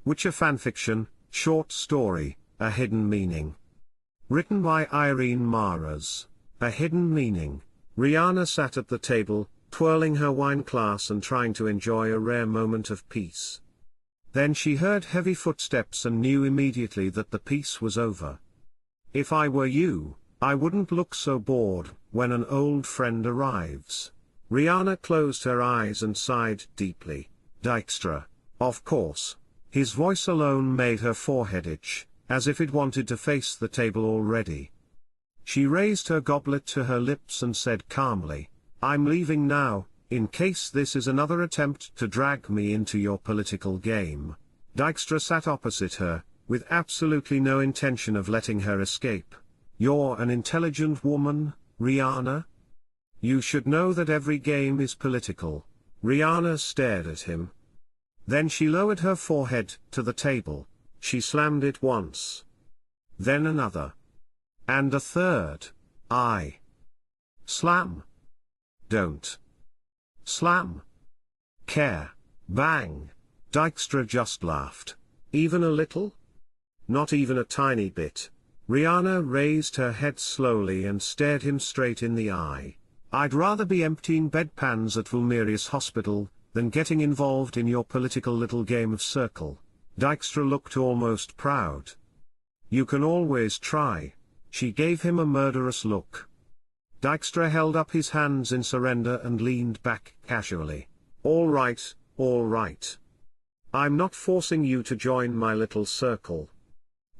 Witcher fanfiction, short story, A Hidden Meaning. Written by Irene Marras. A Hidden Meaning. Riana sat at the table, twirling her wine glass and trying to enjoy a rare moment of peace. Then she heard heavy footsteps and knew immediately that the piece was over. If I were you, I wouldn't look so bored when an old friend arrives. Riana closed her eyes and sighed deeply. Dijkstra, of course. His voice alone made her forehead itch, as if it wanted to face the table already. She raised her goblet to her lips and said calmly, I'm leaving now, in case this is another attempt to drag me into your political game. Dijkstra sat opposite her, with absolutely no intention of letting her escape. You're an intelligent woman, Riana? You should know that every game is political. Riana stared at him. Then she lowered her forehead to the table. She slammed it once. Then another. And a third. I. Slam. Don't. Slam. Care. Bang. Dijkstra just laughed. Even a little? Not even a tiny bit. Riana raised her head slowly and stared him straight in the eye. I'd rather be emptying bedpans at Valmerius Hospital than getting involved in your political little game of circle. Dijkstra looked almost proud. You can always try. She gave him a murderous look. Dijkstra held up his hands in surrender and leaned back casually. All right, all right. I'm not forcing you to join my little circle.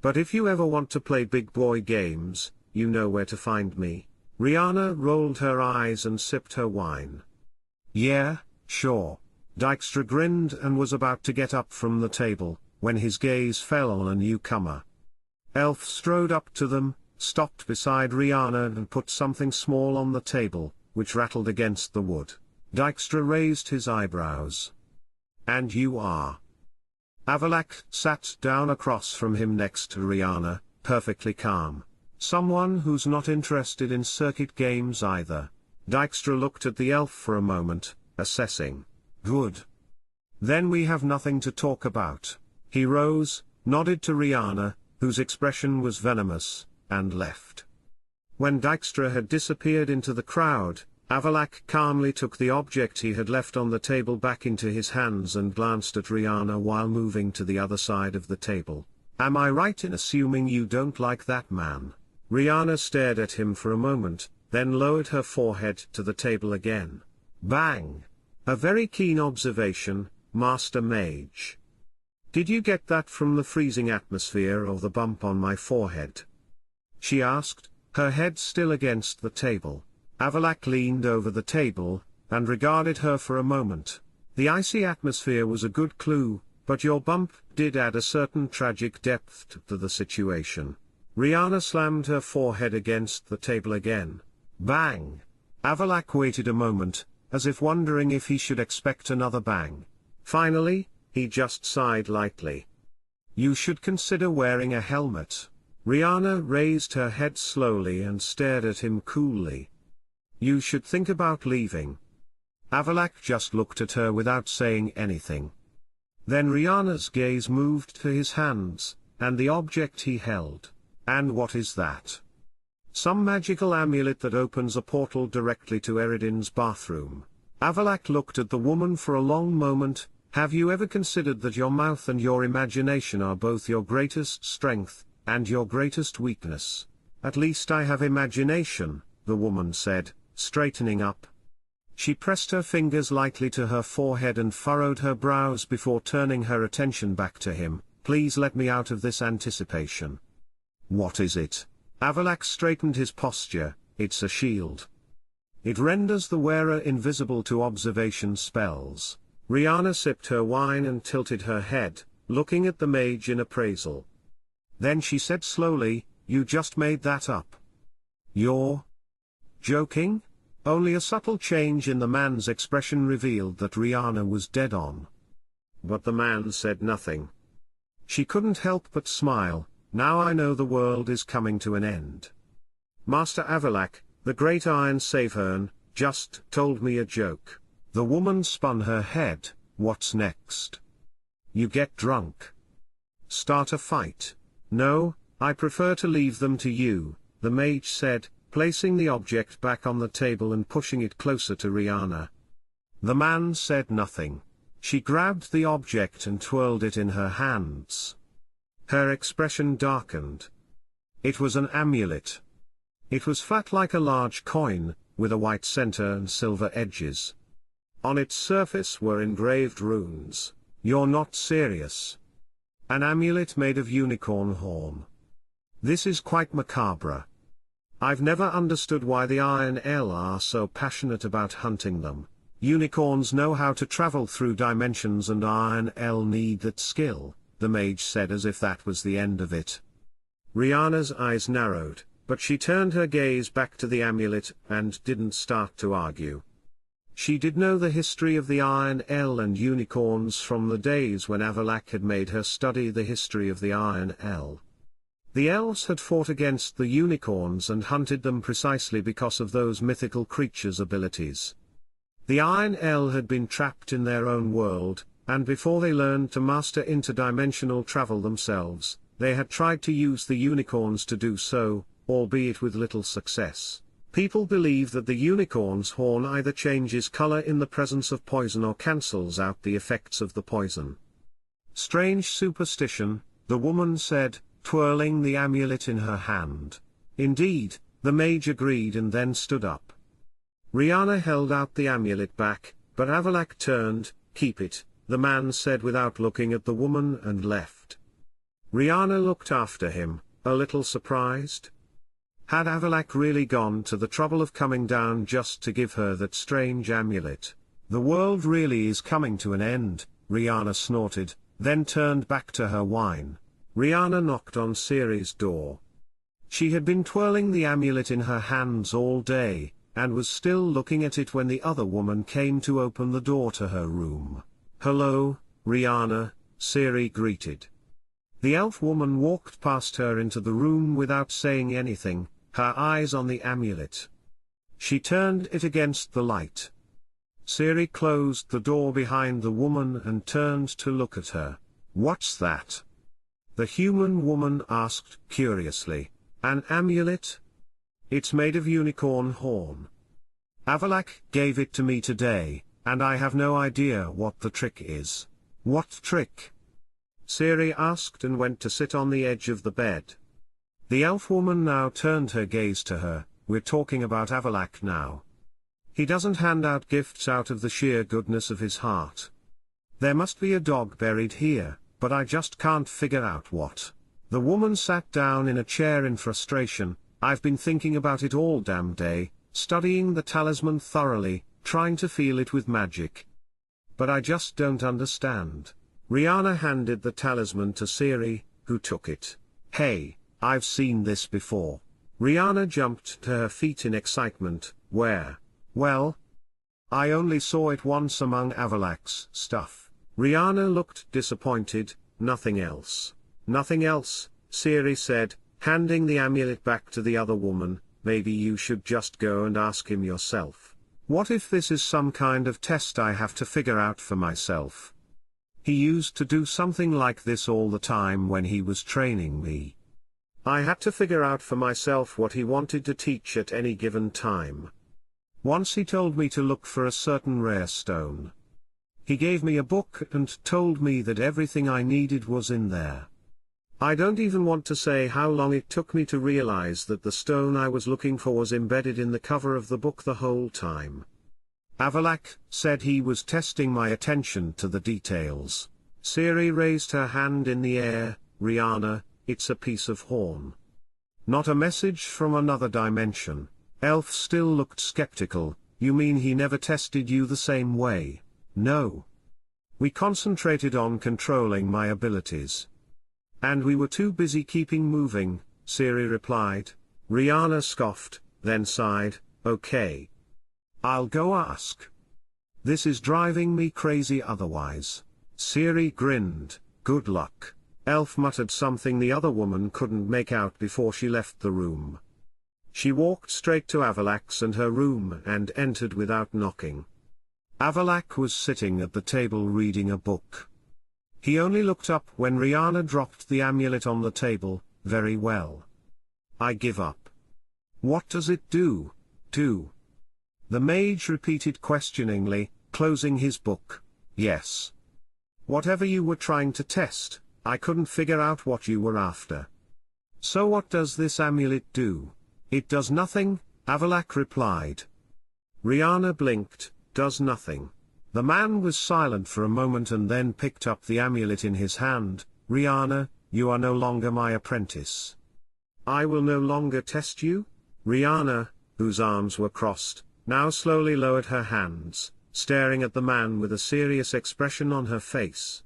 But if you ever want to play big boy games, you know where to find me. Riana rolled her eyes and sipped her wine. Yeah, sure. Dijkstra grinned and was about to get up from the table, when his gaze fell on a newcomer. Elf strode up to them, stopped beside Riana and put something small on the table, which rattled against the wood. Dijkstra raised his eyebrows. And you are? Avallac'h sat down across from him next to Riana, perfectly calm. Someone who's not interested in circuit games either. Dijkstra looked at the elf for a moment, assessing. Good. Then we have nothing to talk about. He rose, nodded to Riana, whose expression was venomous, and left. When Dijkstra had disappeared into the crowd, Avallac'h calmly took the object he had left on the table back into his hands and glanced at Riana while moving to the other side of the table. Am I right in assuming you don't like that man? Riana stared at him for a moment, then lowered her forehead to the table again. Bang! A very keen observation, Master Mage. Did you get that from the freezing atmosphere or the bump on my forehead? She asked, her head still against the table. Avallac'h leaned over the table, and regarded her for a moment. The icy atmosphere was a good clue, but your bump did add a certain tragic depth to the situation. Riana slammed her forehead against the table again. Bang! Avallac'h waited a moment, as if wondering if he should expect another bang. Finally, he just sighed lightly. You should consider wearing a helmet. Riana raised her head slowly and stared at him coolly. You should think about leaving. Avallac'h just looked at her without saying anything. Then Riana's gaze moved to his hands, and the object he held. And what is that? Some magical amulet that opens a portal directly to Eridan's bathroom. Avallac'h looked at the woman for a long moment. Have you ever considered that your mouth and your imagination are both your greatest strength, and your greatest weakness? At least I have imagination, the woman said, straightening up. She pressed her fingers lightly to her forehead and furrowed her brows before turning her attention back to him. Please let me out of this anticipation. What is it? Avallac'h straightened his posture. It's a shield. It renders the wearer invisible to observation spells. Riana sipped her wine and tilted her head, looking at the mage in appraisal. Then she said slowly, you just made that up. You're joking? Only a subtle change in the man's expression revealed that Riana was dead on. But the man said nothing. She couldn't help but smile. Now I know the world is coming to an end. Master Avallac'h, the great Iron Savehern, just told me a joke. The woman spun her head. What's next? You get drunk. Start a fight? No, I prefer to leave them to you, the mage said, placing the object back on the table and pushing it closer to Riana. The man said nothing. She grabbed the object and twirled it in her hands. Her expression darkened. It was an amulet. It was flat like a large coin, with a white center and silver edges. On its surface were engraved runes. You're not serious. An amulet made of unicorn horn. This is quite macabre. I've never understood why the INL are so passionate about hunting them. Unicorns know how to travel through dimensions and INL need that skill, the mage said as if that was the end of it. Riana's eyes narrowed, but she turned her gaze back to the amulet and didn't start to argue. She did know the history of the INL and unicorns from the days when Avallac'h had made her study the history of the INL. The elves had fought against the unicorns and hunted them precisely because of those mythical creatures' abilities. The INL had been trapped in their own world, and before they learned to master interdimensional travel themselves, they had tried to use the unicorns to do so, albeit with little success. People believe that the unicorn's horn either changes color in the presence of poison or cancels out the effects of the poison. Strange superstition, the woman said, twirling the amulet in her hand. Indeed, the mage agreed and then stood up. Riana held out the amulet back, but Avallac'h turned. Keep it, the man said without looking at the woman, and left. Riana looked after him, a little surprised. Had Avallac'h really gone to the trouble of coming down just to give her that strange amulet? The world really is coming to an end, Riana snorted, then turned back to her wine. Riana knocked on Ciri's door. She had been twirling the amulet in her hands all day, and was still looking at it when the other woman came to open the door to her room. "Hello, Riana," Ciri greeted. The elf woman walked past her into the room without saying anything, her eyes on the amulet. She turned it against the light. Ciri closed the door behind the woman and turned to look at her. "What's that?" the human woman asked curiously. "An amulet? It's made of unicorn horn. Avallac'h gave it to me today, and I have no idea what the trick is." "What trick?" Ciri asked and went to sit on the edge of the bed. The elf woman now turned her gaze to her. "We're talking about Avallac'h now. He doesn't hand out gifts out of the sheer goodness of his heart. There must be a dog buried here, but I just can't figure out what." The woman sat down in a chair in frustration. "I've been thinking about it all damn day, studying the talisman thoroughly, trying to feel it with magic. But I just don't understand." Riana handed the talisman to Ciri, who took it. "Hey, I've seen this before." Riana jumped to her feet in excitement. "Where?" "Well, I only saw it once among Avallac'h's stuff." Riana looked disappointed. "Nothing else?" "Nothing else," Ciri said, handing the amulet back to the other woman. "Maybe you should just go and ask him yourself. What if this is some kind of test I have to figure out for myself? He used to do something like this all the time when he was training me. I had to figure out for myself what he wanted to teach at any given time. Once he told me to look for a certain rare stone. He gave me a book and told me that everything I needed was in there. I don't even want to say how long it took me to realize that the stone I was looking for was embedded in the cover of the book the whole time. Avallac'h said he was testing my attention to the details." Ciri raised her hand in the air. "Riana, it's a piece of horn. Not a message from another dimension." Elf still looked skeptical. "You mean he never tested you the same way?" "No. We concentrated on controlling my abilities. And we were too busy keeping moving," Ciri replied. Riana scoffed, then sighed. "Okay. I'll go ask. This is driving me crazy otherwise." Ciri grinned. "Good luck." Elf muttered something the other woman couldn't make out before she left the room. She walked straight to Avallac'h's and her room and entered without knocking. Avallac'h was sitting at the table reading a book. He only looked up when Riana dropped the amulet on the table. Very well. I give up. What does it do? The mage repeated questioningly, closing his book. Yes. Whatever you were trying to test, I couldn't figure out what you were after. So what does this amulet do? It does nothing, Avallac'h replied. Riana blinked. Does nothing. The man was silent for a moment and then picked up the amulet in his hand. Riana, you are no longer my apprentice. I will no longer test you? Riana, whose arms were crossed, now slowly lowered her hands, staring at the man with a serious expression on her face.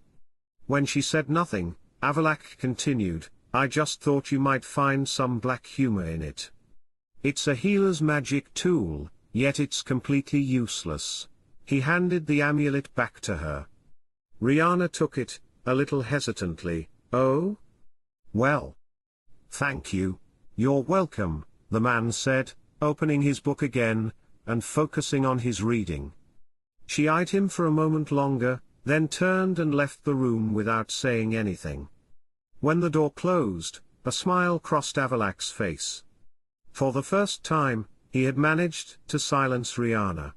When she said nothing, Avallac'h continued, I just thought you might find some black humor in it. It's a healer's magic tool, yet it's completely useless. He handed the amulet back to her. Riana took it, a little hesitantly. Oh? Well. Thank you. You're welcome, the man said, opening his book again, and focusing on his reading. She eyed him for a moment longer, then turned and left the room without saying anything. When the door closed, a smile crossed Avallac'h's face. For the first time, he had managed to silence Riana.